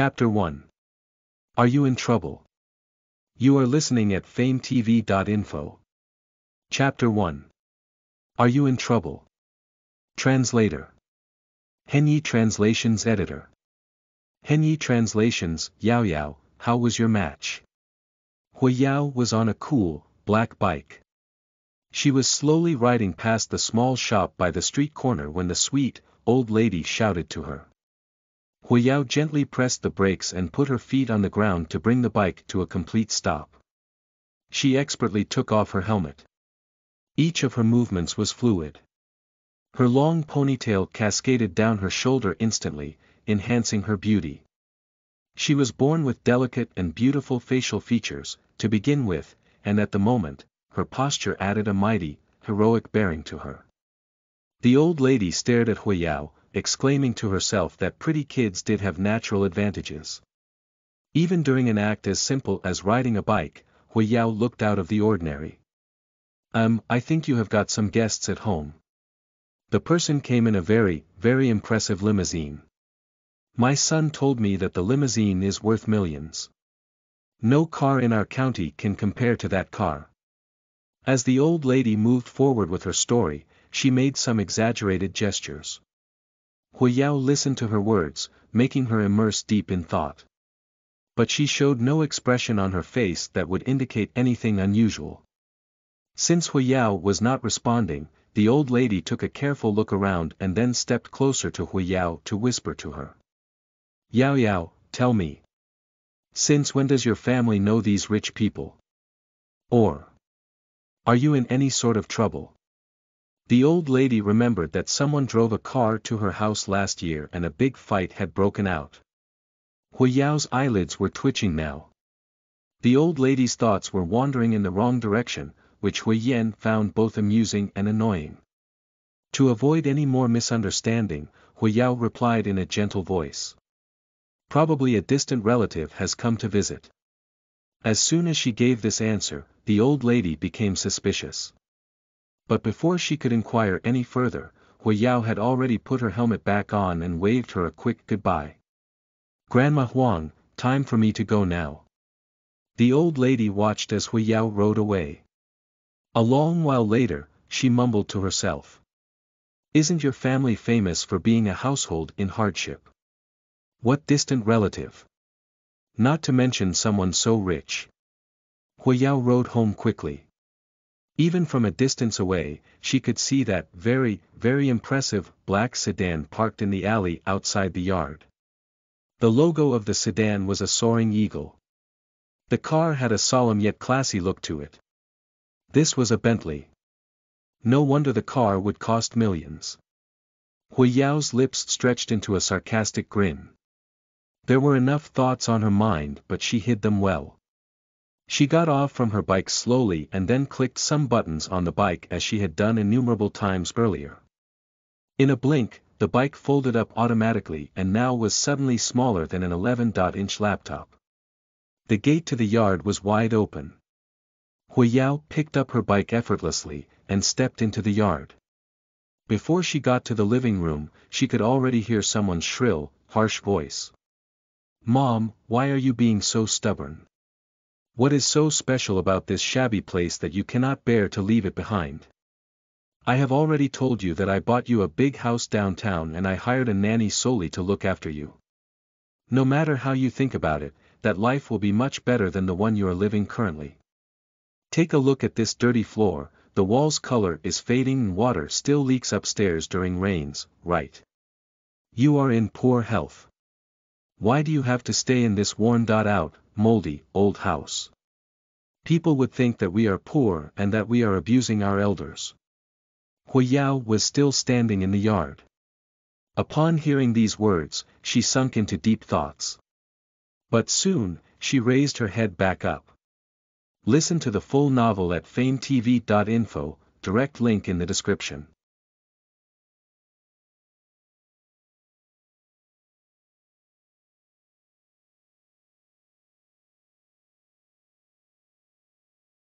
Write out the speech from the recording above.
Chapter 1. Are you in trouble? You are listening at FameTV.info. Chapter 1. Are you in trouble? Translator. Henyi Translations Editor. Henyi Translations, Yao Yao, how was your match? Hui Yao was on a cool, black bike. She was slowly riding past the small shop by the street corner when the sweet, old lady shouted to her. Hui Yao gently pressed the brakes and put her feet on the ground to bring the bike to a complete stop. She expertly took off her helmet. Each of her movements was fluid. Her long ponytail cascaded down her shoulder instantly, enhancing her beauty. She was born with delicate and beautiful facial features, to begin with, and at the moment, her posture added a mighty, heroic bearing to her. The old lady stared at Hui Yao, exclaiming to herself that pretty kids did have natural advantages. Even during an act as simple as riding a bike, Hui Yao looked out of the ordinary. I think you have got some guests at home. The person came in a very, very impressive limousine. My son told me that the limousine is worth millions. No car in our county can compare to that car. As the old lady moved forward with her story, she made some exaggerated gestures. Hui Yao listened to her words, making her immerse deep in thought. But she showed no expression on her face that would indicate anything unusual. Since Hui Yao was not responding, the old lady took a careful look around and then stepped closer to Hui Yao to whisper to her. Yao Yao, tell me. Since when does your family know these rich people? Or are you in any sort of trouble? The old lady remembered that someone drove a car to her house last year and a big fight had broken out. Hui Yao's eyelids were twitching now. The old lady's thoughts were wandering in the wrong direction, which Hui Yan found both amusing and annoying. To avoid any more misunderstanding, Hui Yao replied in a gentle voice. Probably a distant relative has come to visit. As soon as she gave this answer, the old lady became suspicious. But before she could inquire any further, Hui Yao had already put her helmet back on and waved her a quick goodbye. Grandma Huang, time for me to go now. The old lady watched as Hui Yao rode away. A long while later, she mumbled to herself. Isn't your family famous for being a household in hardship? What distant relative? Not to mention someone so rich. Hui Yao rode home quickly. Even from a distance away, she could see that very, very impressive black sedan parked in the alley outside the yard. The logo of the sedan was a soaring eagle. The car had a solemn yet classy look to it. This was a Bentley. No wonder the car would cost millions. Hui Yao's lips stretched into a sarcastic grin. There were enough thoughts on her mind but she hid them well. She got off from her bike slowly and then clicked some buttons on the bike as she had done innumerable times earlier. In a blink, the bike folded up automatically and now was suddenly smaller than an 11-inch laptop. The gate to the yard was wide open. Hui Yao picked up her bike effortlessly, and stepped into the yard. Before she got to the living room, she could already hear someone's shrill, harsh voice. Mom, why are you being so stubborn? What is so special about this shabby place that you cannot bear to leave it behind? I have already told you that I bought you a big house downtown and I hired a nanny solely to look after you. No matter how you think about it, that life will be much better than the one you are living currently. Take a look at this dirty floor, the wall's color is fading and water still leaks upstairs during rains, right? You are in poor health. Why do you have to stay in this worn-out, moldy, old house? People would think that we are poor and that we are abusing our elders. Hui Yao was still standing in the yard. Upon hearing these words, she sunk into deep thoughts. But soon, she raised her head back up. Listen to the full novel at FameTV.info, direct link in the description.